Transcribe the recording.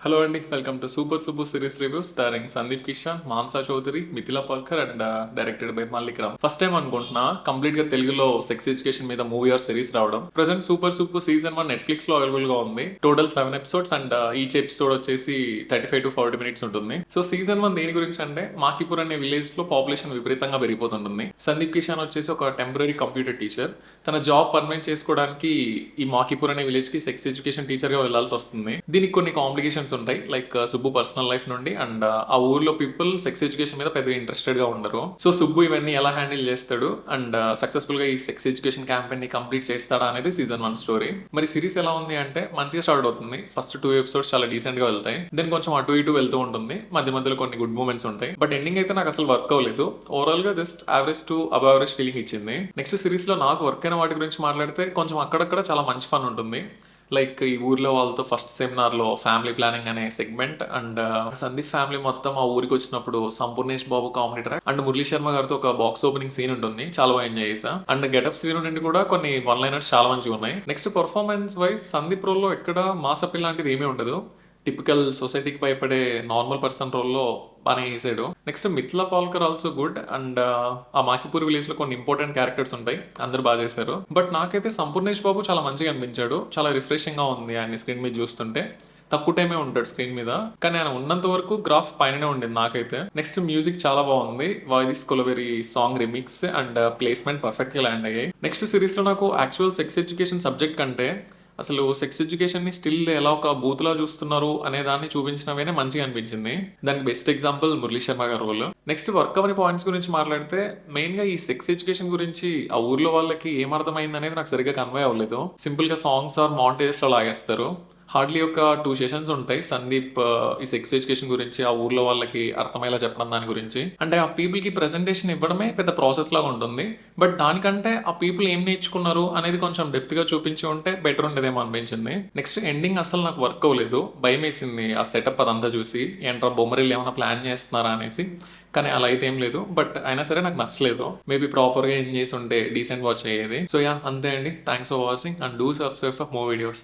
Hello అండి, welcome to Super Super series review starring Sandeep Kishan, Mansa Chowdary, Mithila Palkar and directed by Mallik Ram. First time అనుకుంటున్నా complete గా తెలుగులో sex education మీద movie or series రావడం. Present Super Super season 1 Netflix లో available గా ఉంది. Total 7 episodes and each episode వచ్చేసి 35 to 40 మినిట్స్ ఉంటుంది. సో సీజన్ 1 దేని గురించి అంటే మాకిపూర్ అనే విలేజ్ లో పాపులేషన్ విపరీతంగా పెరిగిపోతుంటుంది. సందీప్ కిషన్ వచ్చేసి ఒక టెంపరీ కంప్యూటర్ టీచర్. తన జాబ్ పర్మనెంట్ చేసుకోవడానికి ఈ మాకిపూర్ అనే విలేజ్ కి సెక్స్ ఎడ్యుకేషన్ టీచర్ గా వెళ్లాల్సి వస్తుంది. దీనికి కొన్ని కాంప్లికేషన్స్ ఉంటాయి, లైక్ సుబ్బు పర్సనల్ లైఫ్ నుండి అండ్ ఆ ఊర్లో పీపుల్ సెక్స్ ఎడ్యుకేషన్ మీద పెద్దగా ఇంట్రెస్టెడ్ గా ఉండరు. సో సుబ్బు ఇవన్నీ ఎలా హ్యాండిల్ చేస్తాడు అండ్ సక్సెస్ఫుల్ గా ఈ సెక్స్ ఎడ్యుకేషన్ క్యాంపెయిన్ ని కంప్లీట్ చేస్తాడా అనేది సీజన్ 1 స్టోరీ. మరి సిరీస్ ఎలా ఉంది అంటే మంచిగా స్టార్ట్ అవుతుంది. ఫస్ట్ 2 ఎపిసోడ్స్ చాలా డీసెంట్ గా వెళ్తాయి, దెన్ కొంచెం అటు ఇటు వెళ్తూ ఉంటుంది, మధ్య మధ్యలో కొన్ని గుడ్ మూమెంట్స్ ఉంటాయి. బట్ ఎండింగ్ అయితే నాకు అసలు వర్క్ అవ్వలేదు. ఓవరాల్ గా just average to above average feeling ఇచ్చింది. నెక్స్ట్ సిరీస్ లో నాకు వర్క్ అయిన వాటి గురించి మాట్లాడితే కొంచెం అక్కడక్కడ చాలా మంచి ఫన్ ఉంటుంది. లైక్ ఈ ఊర్లో వాళ్ళతో ఫస్ట్ సెమినార్ లో ఫ్యామిలీ ప్లానింగ్ అనే సెగ్మెంట్ అండ్ సందీప్ ఫ్యామిలీ మొత్తం ఆ ఊరికి వచ్చినప్పుడు Sampoornesh Babu comedy track and Murali Sharma గారితో ఒక బాక్స్ ఓపెనింగ్ సీన్ ఉంటుంది, చాలా బాగా ఎంజాయ్ చేసా. అండ్ గెటప్ సీన్ నుండి కూడా కొన్ని వన్ లైనర్స్ చాలా మంచిగా ఉన్నాయి. Next performance wise Sandeep role లో ఎక్కడ మాస్ అప్పీల్ లాంటిది ఏమీ ఉండదు. టిపికల్ సొసైటీకి భయపడే నార్మల్ పర్సన్ రోల్లో బాగానే వేసాడు. Next Mithila Palkar also good and ఆ మాకిపూర్ విలేజ్ లో కొన్ని ఇంపార్టెంట్ క్యారెక్టర్స్ ఉంటాయి, అందరు బాగా చేశారు. బట్ నాకైతే సంపూర్ణేష్ బాబు చాలా మంచిగా అనిపించాడు, చాలా రిఫ్రెషింగ్ గా ఉంది ఆయన స్క్రీన్ మీద చూస్తుంటే. తక్కువ టైమే ఉంటాడు స్క్రీన్ మీద, కానీ ఆయన ఉన్నంత వరకు గ్రాఫ్ పైననే ఉండింది నాకైతే. నెక్స్ట్ మ్యూజిక్ చాలా బాగుంది, voice kolaveri song remix and placement perfect గా ల్యాండ్ అయ్యాయి. నెక్స్ట్ సిరీస్ లో నాకు యాక్చువల్ సెక్స్ ఎడ్యుకేషన్ సబ్జెక్ట్ కంటే అసలు సెక్స్ ఎడ్యుకేషన్ ని స్టిల్ ఎలా ఒక బూత్లా చూస్తున్నారు అనే దాన్ని చూపించినవేనే మంచిగా అనిపించింది. దానికి బెస్ట్ ఎగ్జాంపుల్ మురళీ శర్మ గారి రోల్. నెక్స్ట్ వర్క్ అవని పాయింట్స్ గురించి మాట్లాడితే మెయిన్ గా ఈ సెక్స్ ఎడ్యుకేషన్ గురించి ఆ ఊర్లో వాళ్ళకి ఏం అర్థమైంది అనేది నాకు సరిగ్గా కన్వే అవ్వలేదు. సింపుల్ గా సాంగ్స్ ఆర్ మాంటేజెస్ లో లాగేస్తారు. హార్డ్లీ ఒక 2 సెషన్స్ ఉంటాయి సందీప్ ఈ సెక్స్ ఎడ్యుకేషన్ గురించి ఆ ఊర్లో వాళ్ళకి అర్థమయ్యేలా చెప్పడం దాని గురించి. అంటే ఆ పీపుల్ కి ప్రెజెంటేషన్ ఇవ్వడమే పెద్ద ప్రాసెస్ లాగా ఉంటుంది. బట్ దానికంటే ఆ పీపుల్ ఏం నేర్చుకున్నారు అనేది కొంచెం డెప్త్ గా చూపించి ఉంటే బెటర్ ఉండేదేమో అనిపించింది. నెక్స్ట్ ఎండింగ్ అసలు నాకు వర్క్ అవ్వలేదు, భయం వేసింది ఆ సెటప్ అదంతా చూసి. ఏంట్రా బొమ్మరిల్లు ఏమైనా ప్లాన్ చేస్తున్నారా అనేసి. కానీ అలా అయితే ఏం లేదు, బట్ అయినా సరే నాకు నచ్చలేదు. మేబీ ప్రాపర్ గా ఏం చేసి ఉంటే డీసెంట్ వాచ్ అయ్యేది. సో యా, అంతే అండి. Thanks for watching and do subscribe for more videos.